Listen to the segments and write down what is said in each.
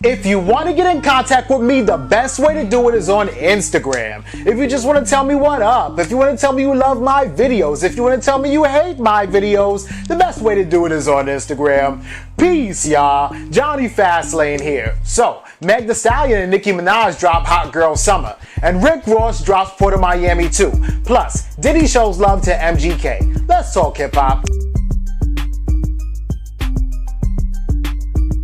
If you want to get in contact with me, the best way to do it is on Instagram. If you just want to tell me what up, if you want to tell me you love my videos, if you want to tell me you hate my videos, the best way to do it is on Instagram. Peace, y'all. Jonny Fastlane here. So, Meg Thee Stallion and Nicki Minaj drop Hot Girl Summer, and Rick Ross drops Port of Miami too. Plus, Diddy shows love to MGK. Let's talk hip-hop.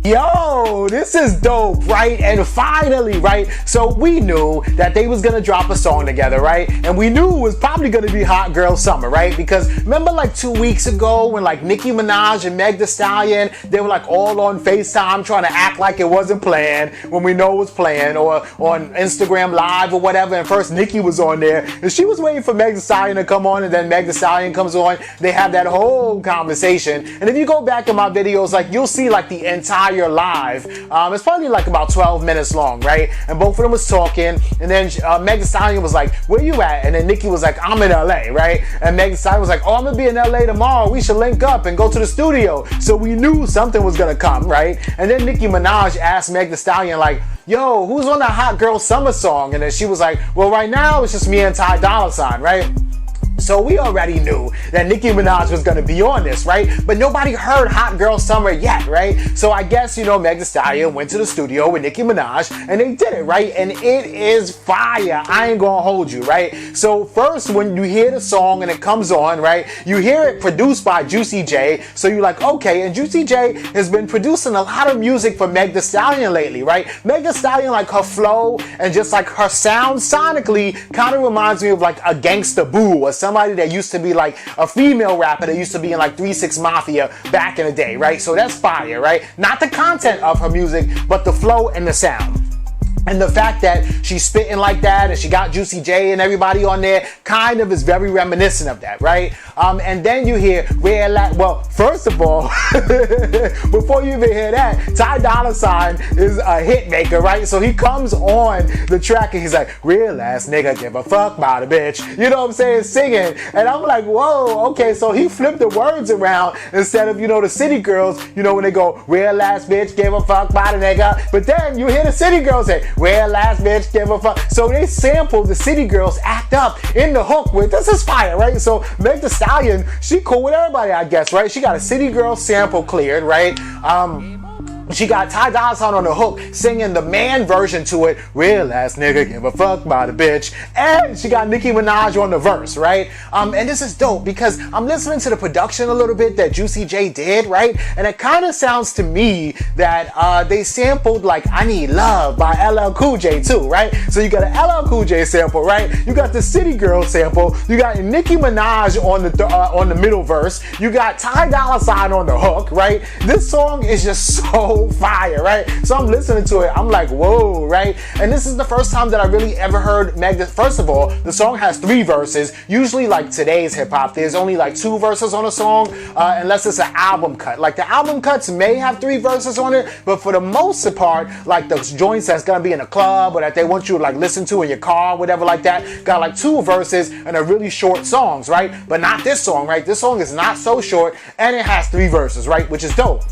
Yo, this is dope, right? And finally, right? So we knew that they was gonna drop a song together, right? And we knew it was probably gonna be Hot Girl Summer, right? Because remember like 2 weeks ago when like Nicki Minaj and Meg Thee Stallion, they were like all on FaceTime trying to act like it wasn't planned when we know it was planned, or on Instagram Live or whatever, and first Nicki was on there and she was waiting for Meg Thee Stallion to come on, and then Meg Thee Stallion comes on. They have that whole conversation. And if you go back in my videos, like you'll see like the entire live. It's probably like about 12 minutes long, right? And both of them was talking, and then Meg Thee Stallion was like, where you at? And then Nicki was like, I'm in LA, right? And Meg Thee Stallion was like, oh, I'm gonna be in LA tomorrow. We should link up and go to the studio. So we knew something was gonna come, right? And then Nicki Minaj asked Meg Thee Stallion like, yo, who's on that Hot Girl Summer song? And then she was like, well, right now it's just me and Ty Dolla $ign, right? So we already knew that Nicki Minaj was gonna be on this, right? But nobody heard Hot Girl Summer yet, right? So I guess, you know, Meg Thee Stallion went to the studio with Nicki Minaj and they did it, right? And it is fire. I ain't gonna hold you, right? So first, when you hear the song and it comes on, right, you hear it produced by Juicy J. So you're like, okay, and Juicy J has been producing a lot of music for Meg Thee Stallion lately, right? Meg Thee Stallion, like her flow and just like her sound sonically kind of reminds me of like a Gangsta Boo or somebody that used to be like a female rapper that used to be in like 3 6 Mafia back in the day, right? So that's fire, right? Not the content of her music, but the flow and the sound. And the fact that she's spitting like that and she got Juicy J and everybody on there kind of is very reminiscent of that, right? And then you hear, well, first of all, before you even hear that, Ty Dolla $ign is a hit maker, right? So he comes on the track and he's like, real ass nigga, give a fuck about a bitch. You know what I'm saying? Singing. And I'm like, whoa, okay, so he flipped the words around instead of, you know, the city girls, you know, when they go, real ass bitch, give a fuck about a nigga. But then you hear the city girls say, real ass bitch, give a fuck. So they sampled the city girls act up in the hook with, this is fire, right? So Meg Thee Stallion, she cool with everybody, I guess, right? She got a city girl sample cleared, right? She got Ty Dolla $ign on the hook singing the man version to it, real ass nigga, give a fuck about a bitch. And she got Nicki Minaj on the verse, right? And this is dope because I'm listening to the production a little bit that Juicy J did, right? And it kind of sounds to me that they sampled like I Need Love by LL Cool J too, right? So you got an LL Cool J sample, right? You got the City Girl sample. You got Nicki Minaj on the middle verse. You got Ty Dolla $ign on the hook, right? This song is just so fire, right? So I'm listening to it, I'm like, whoa, right? And this is the first time that I really ever heard Meg. First of all, the song has 3 verses. Usually like today's hip hop, there's only like 2 verses on a song, unless it's an album cut. Like the album cuts may have 3 verses on it, but for the most part, like the joints that's gonna be in a club or that they want you to like listen to in your car, whatever like that, got like 2 verses and are really short songs, right? But not this song, right? This song is not so short and it has 3 verses, right? Which is dope.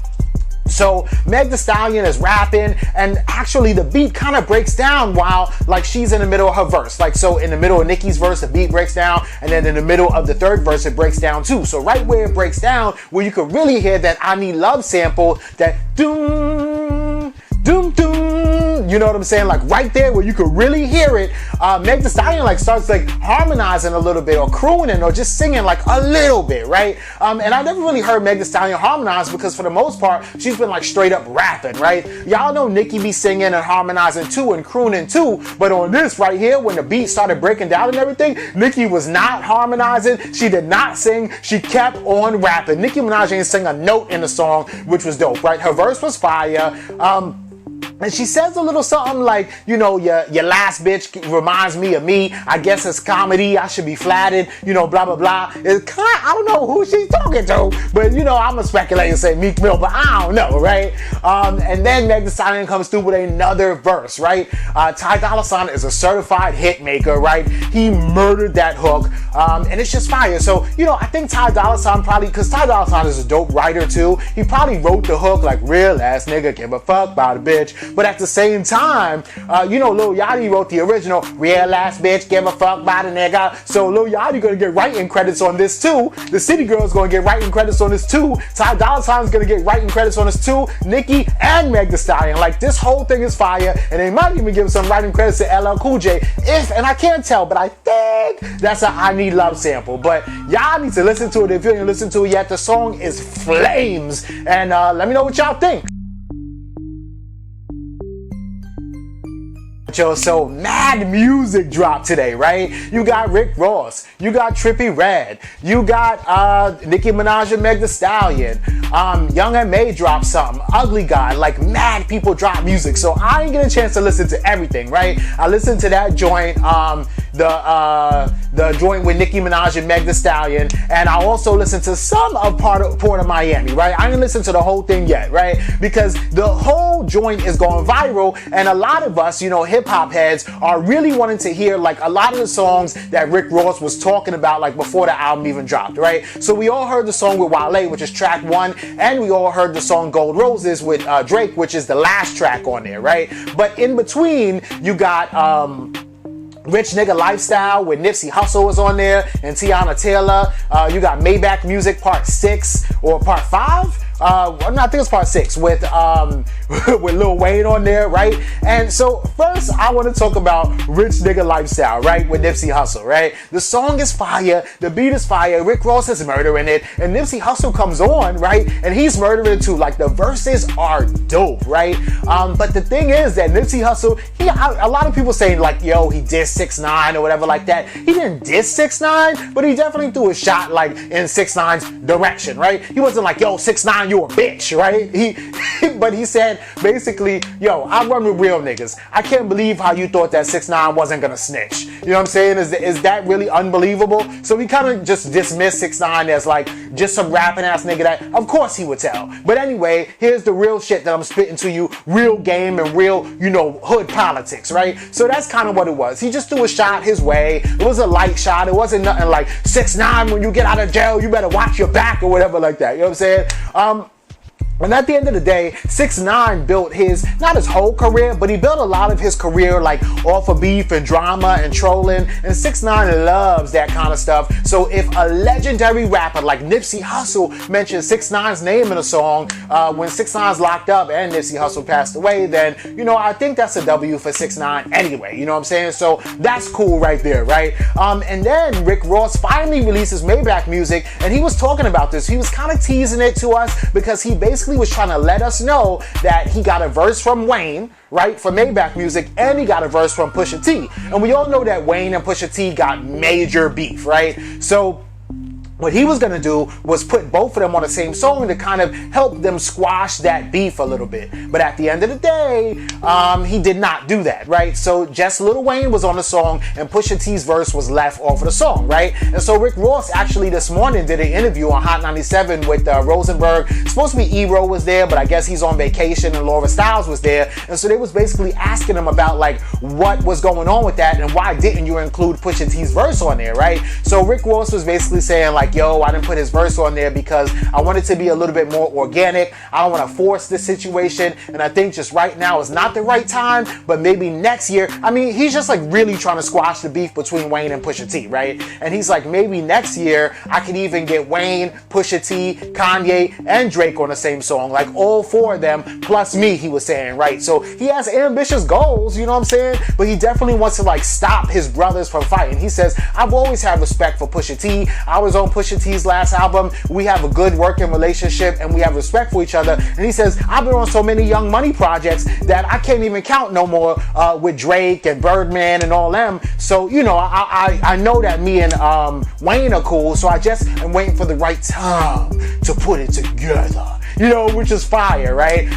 So Meg Thee Stallion is rapping, and actually the beat kind of breaks down while like she's in the middle of her verse. Like, so in the middle of Nicki's verse, the beat breaks down, and then in the middle of the 3rd verse, it breaks down too. So right where it breaks down, where you could really hear that I Need Love sample, that doom, doom, doom. You know what I'm saying? Like right there where you could really hear it, Meg Thee Stallion like starts like harmonizing a little bit or crooning or just singing like a little bit, right? And I never really heard Meg Thee Stallion harmonize because for the most part, she's been like straight up rapping, right? Y'all know Nicki be singing and harmonizing too and crooning too, but on this right here, when the beat started breaking down and everything, Nicki was not harmonizing, she did not sing, she kept on rapping. Nicki Minaj ain't sing a note in the song, which was dope, right? Her verse was fire. And she says a little something like, you know, your last bitch reminds me of me. I guess it's comedy. I should be flattered. You know, blah, blah, blah. It's kind of, I don't know who she's talking to. But, you know, I'm going to speculate and say Meek Mill. But I don't know, right? And then Meg Thee Stallion comes through with another verse, right? Ty Dolla $ign is a certified hit maker, right? He murdered that hook. And it's just fire. So, you know, I think Ty Dolla $ign probably, because Ty Dolla $ign is a dope writer too. He probably wrote the hook like, real ass nigga, give a fuck about a bitch. But at the same time, you know, Lil Yachty wrote the original, real ass bitch, give a fuck about a nigga. So Lil Yachty gonna get writing credits on this too. The City Girls gonna get writing credits on this too. Ty Dolla $ign's gonna get writing credits on this too. Nicki and Meg Thee Stallion. Like, this whole thing is fire, and they might even give some writing credits to LL Cool J. And I can't tell, but I think that's a I Need Love sample. But y'all need to listen to it if you didn't listen to it yet. The song is flames, and let me know what y'all think. So mad music dropped today, right? You got Rick Ross, you got Trippie Redd, you got Nicki Minaj and Meg Thee Stallion, Young M.A. dropped something, Ugly God, like mad people drop music. So I didn't get a chance to listen to everything, right? I listened to that joint, the joint with Nicki Minaj and Meg Thee Stallion, and I also listened to some of Port of Miami, right? I didn't listen to the whole thing yet, right? Because the whole joint is going viral, and a lot of us, you know, hip-hop heads are really wanting to hear like a lot of the songs that Rick Ross was talking about like before the album even dropped, right? So we all heard the song with Wale, which is track 1, and we all heard the song Gold Roses with Drake, which is the last track on there, right? But in between, you got Rich Nigga Lifestyle with Nipsey Hussle was on there and Tiana Taylor. You got Maybach Music Part 6 or Part 5. I think it's Part 6 with with Lil Wayne on there, right? And so first I want to talk about Rich Nigga Lifestyle, right, with Nipsey Hussle, right? The song is fire, the beat is fire, Rick Ross is murdering it, and Nipsey Hussle comes on, right, and he's murdering it too. Like, the verses are dope, right? But the thing is that Nipsey Hussle, a lot of people saying like, yo, he dissed 6ix9ine or whatever like that. He didn't diss 6ix9ine, but he definitely threw a shot like in 6ix9ine's direction, right? He wasn't like, yo, 6ix9ine, you a bitch, right? But he said basically, yo, I run with real niggas. I can't believe how you thought that 6ix9ine wasn't gonna snitch. You know what I'm saying? Is that really unbelievable? So he kind of just dismissed 6ix9ine as like just some rapping ass nigga that of course he would tell. But anyway, here's the real shit that I'm spitting to you, real game and real, you know, hood politics, right? So that's kind of what it was. He just threw a shot his way. It was a light shot. It wasn't nothing like 6ix9ine, when you get out of jail, you better watch your back or whatever like that. You know what I'm saying? And at the end of the day, 6ix9ine built not his whole career, but he built a lot of his career like off of beef and drama and trolling, and 6ix9ine loves that kind of stuff. So if a legendary rapper like Nipsey Hussle mentions 6ix9ine's name in a song when 6ix9ine's locked up and Nipsey Hussle passed away, then, you know, I think that's a W for 6ix9ine anyway, you know what I'm saying? So that's cool right there, right? And then Rick Ross finally releases Maybach Music, and he was talking about this. He was kind of teasing it to us because he basically was trying to let us know that he got a verse from Wayne, right, for Maybach Music, and he got a verse from Pusha T. And we all know that Wayne and Pusha T got major beef, right? So what he was gonna do was put both of them on the same song to kind of help them squash that beef a little bit. But at the end of the day, he did not do that, right? So just Lil Wayne was on the song and Pusha T's verse was left off of the song, right? And so Rick Ross actually this morning did an interview on Hot 97 with Rosenberg. It's supposed to be E-Ro was there, but I guess he's on vacation, and Laura Styles was there. And so they was basically asking him about like what was going on with that and why didn't you include Pusha T's verse on there, right? So Rick Ross was basically saying like, yo, I didn't put his verse on there because I want it to be a little bit more organic. I don't want to force this situation, and I think just right now is not the right time, but maybe next year. I mean, he's just like really trying to squash the beef between Wayne and Pusha T, right? And he's like, maybe next year I could even get Wayne, Pusha T, Kanye, and Drake on the same song, like all 4 of them plus me, he was saying, right? So he has ambitious goals, you know what I'm saying? But he definitely wants to like stop his brothers from fighting. He says, I've always had respect for Pusha T. I was on Pusha T's last album. We have a good working relationship and we have respect for each other. And he says, I've been on so many Young Money projects that I can't even count no more with Drake and Birdman and all them. So, you know, I know that me and Wayne are cool, so I just am waiting for the right time to put it together, you know, which is fire, right?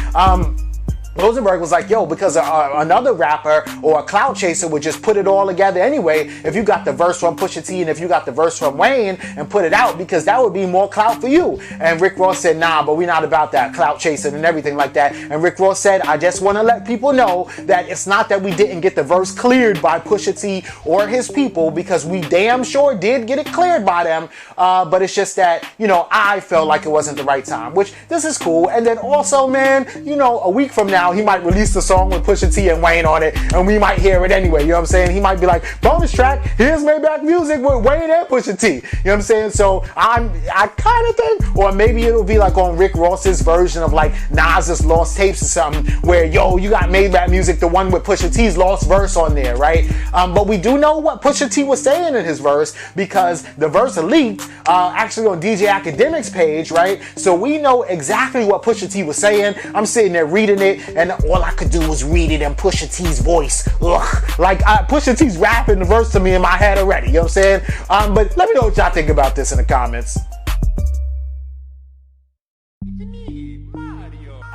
Rosenberg was like, yo, because another rapper or a clout chaser would just put it all together anyway if you got the verse from Pusha T and if you got the verse from Wayne and put it out, because that would be more clout for you. And Rick Ross said, nah, but we're not about that clout chasing and everything like that. And Rick Ross said, I just want to let people know that it's not that we didn't get the verse cleared by Pusha T or his people, because we damn sure did get it cleared by them, but it's just that, you know, I felt like it wasn't the right time, which this is cool. And then also, man, you know, a week from now, now he might release the song with Pusha T and Wayne on it, and we might hear it anyway. You know what I'm saying? He might be like, bonus track, here's Maybach Music with Wayne and Pusha T. You know what I'm saying? So I kind of think, or maybe it'll be like on Rick Ross's version of like Nas's Lost Tapes or something, where yo, you got Maybach Music, the one with Pusha T's lost verse on there, right? But we do know what Pusha T was saying in his verse, because the verse leaked actually on DJ Academic's page, right? So we know exactly what Pusha T was saying. I'm sitting there reading it, and all I could do was read it in Pusha T's voice. Ugh. Like Pusha T's rapping the verse to me in my head already, you know what I'm saying? But let me know what y'all think about this in the comments.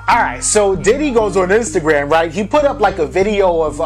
Alright, so Diddy goes on Instagram, right? He put up like a video of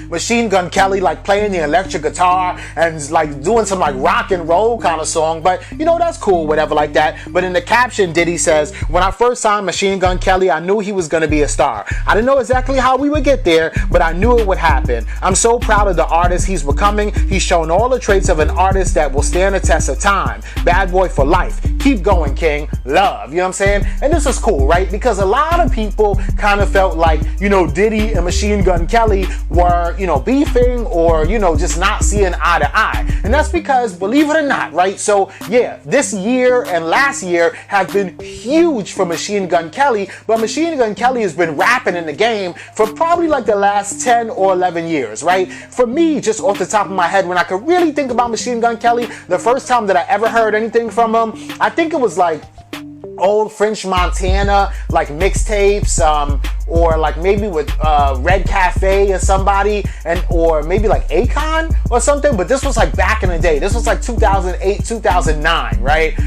Machine Gun Kelly like playing the electric guitar and like doing some like rock and roll kind of song, but you know, that's cool, whatever like that. But in the caption, Diddy says, when I first signed Machine Gun Kelly, I knew he was gonna be a star. I didn't know exactly how we would get there, but I knew it would happen. I'm so proud of the artist he's becoming. He's shown all the traits of an artist that will stand the test of time. Bad boy for life. Keep going, King. Love. You know what I'm saying? And this is cool, right? Because a lot of people kind of felt like, you know, Diddy and Machine Gun Kelly were, you know, beefing or, you know, just not seeing eye to eye. And that's because, believe it or not, right? So yeah, this year and last year have been huge for Machine Gun Kelly, but Machine Gun Kelly has been rapping in the game for probably like the last 10 or 11 years, right? For me, just off the top of my head, when I could really think about Machine Gun Kelly, the first time that I ever heard anything from him, I think it was like old French Montana like mixtapes, or like maybe with Red Cafe or somebody, and or maybe like Akon or something. But this was like back in the day. This was like 2008, 2009, right?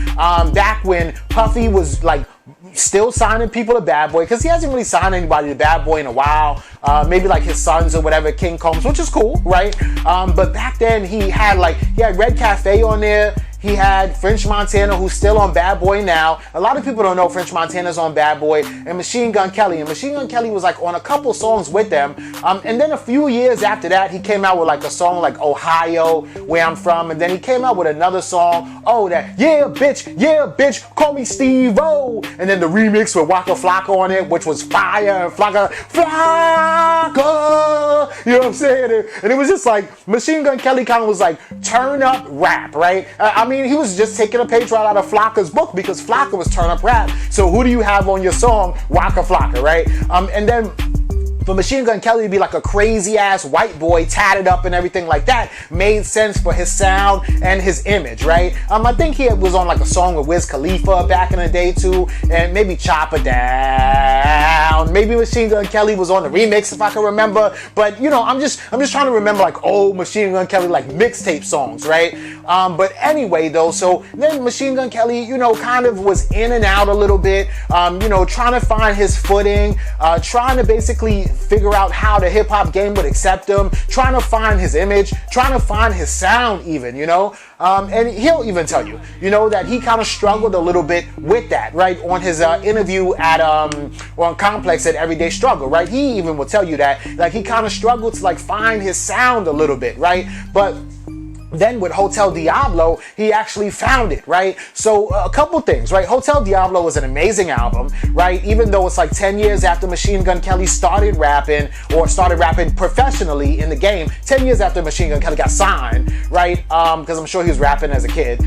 Back when Puffy was like still signing people to Bad Boy, because he hasn't really signed anybody to Bad Boy in a while. Maybe like his sons or whatever, King Combs, which is cool, right? But back then he had Red Cafe on there. He had French Montana, who's still on Bad Boy now. A lot of people don't know French Montana's on Bad Boy, and Machine Gun Kelly. And Machine Gun Kelly was like on a couple songs with them. And then a few years after that, he came out with like a song like Ohio, Where I'm From. And then he came out with another song, yeah bitch, call me Steve-O. And then the remix with Waka Flocka on it, which was fire, Flocka, you know what I'm saying? And it was just like, Machine Gun Kelly kind of was like turn up rap, right? I mean, he was just taking a page right out of Flocka's book, because Flocka was turn up rap. So who do you have on your song? Waka Flocka, right? And then for Machine Gun Kelly to be like a crazy ass white boy, tatted up and everything like that, made sense for his sound and his image, right? I think he was on like a song with Wiz Khalifa back in the day too, and maybe Chop It Down. Maybe Machine Gun Kelly was on the remix, if I can remember. But you know, I'm just trying to remember like old Machine Gun Kelly like mixtape songs, right? But anyway though, so then Machine Gun Kelly, you know, kind of was in and out a little bit, you know, trying to find his footing, trying to basically figure out how the hip-hop game would accept him, trying to find his image, trying to find his sound even, you know? And he'll even tell you, you know, that he kind of struggled a little bit with that, right? On his interview at, on Complex at Everyday Struggle, right? He even will tell you that, like, he kind of struggled to, like, find his sound a little bit, right? But then with Hotel Diablo, he actually found it, right? So a couple things, right? Hotel Diablo was an amazing album, right? Even though it's like 10 years after Machine Gun Kelly started rapping professionally in the game, 10 years after Machine Gun Kelly got signed, right? Because I'm sure he was rapping as a kid.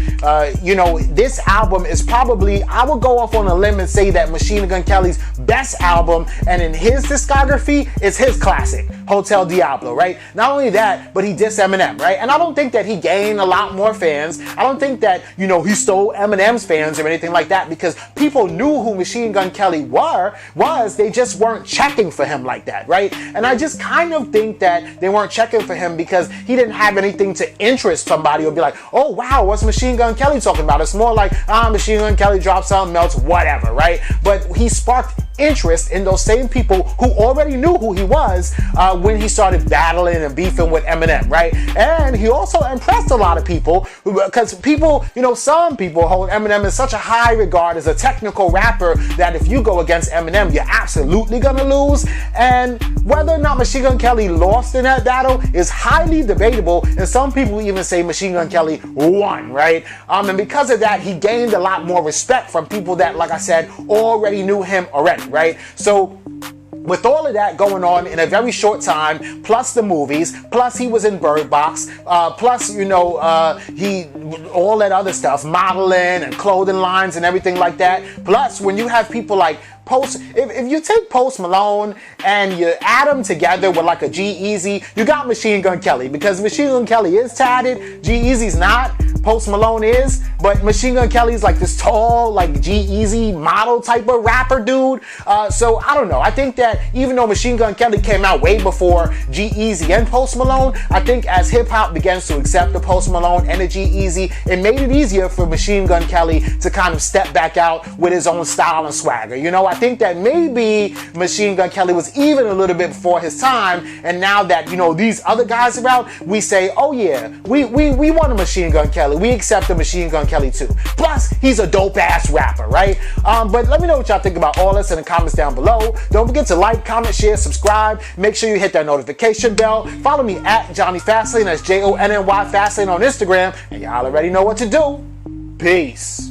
You know, this album is probably, I would go off on a limb and say that Machine Gun Kelly's best album, and in his discography, is his classic, Hotel Diablo, right? Not only that, but he dissed Eminem, right? And I don't think that he gained a lot more fans. I don't think that, you know, he stole Eminem's fans or anything like that, because people knew who Machine Gun Kelly was, they just weren't checking for him like that, right? And I just kind of think that they weren't checking for him because he didn't have anything to interest somebody or be like, oh wow, what's Machine Gun Kelly talking about? It's more like, Machine Gun Kelly dropped something else, whatever, right? But he sparked interest in those same people who already knew who he was when he started battling and beefing with Eminem, right? And he also impressed a lot of people, because people, you know, some people hold Eminem in such a high regard as a technical rapper that if you go against Eminem, you're absolutely gonna lose. And whether or not Machine Gun Kelly lost in that battle is highly debatable, and some people even say Machine Gun Kelly won, right? And because of that, he gained a lot more respect from people that, like I said, already knew him already, right? So with all of that going on in a very short time, plus the movies, plus he was in Bird Box, plus, you know, all that other stuff, modeling and clothing lines and everything like that. Plus, when you have people like if you take Post Malone and you add them together with like a G-Eazy, you got Machine Gun Kelly, because Machine Gun Kelly is tatted, G-Eazy's not, Post Malone is, but Machine Gun Kelly's like this tall, like G-Eazy model type of rapper dude. So I don't know. I think that even though Machine Gun Kelly came out way before G-Eazy and Post Malone, I think as hip hop begins to accept the Post Malone and the G-Eazy, it made it easier for Machine Gun Kelly to kind of step back out with his own style and swagger. You know, I think that maybe Machine Gun Kelly was even a little bit before his time, and now that, you know, these other guys are out, we say, oh yeah, we want a Machine Gun Kelly. We accept the Machine Gun Kelly too. Plus, he's a dope ass rapper, right? But let me know what y'all think about all this in the comments down below. Don't forget to like, comment, share, subscribe. Make sure you hit that notification bell. Follow me at Jonny Fastlane, that's Jonny Fastlane on Instagram, and y'all already know what to do. Peace.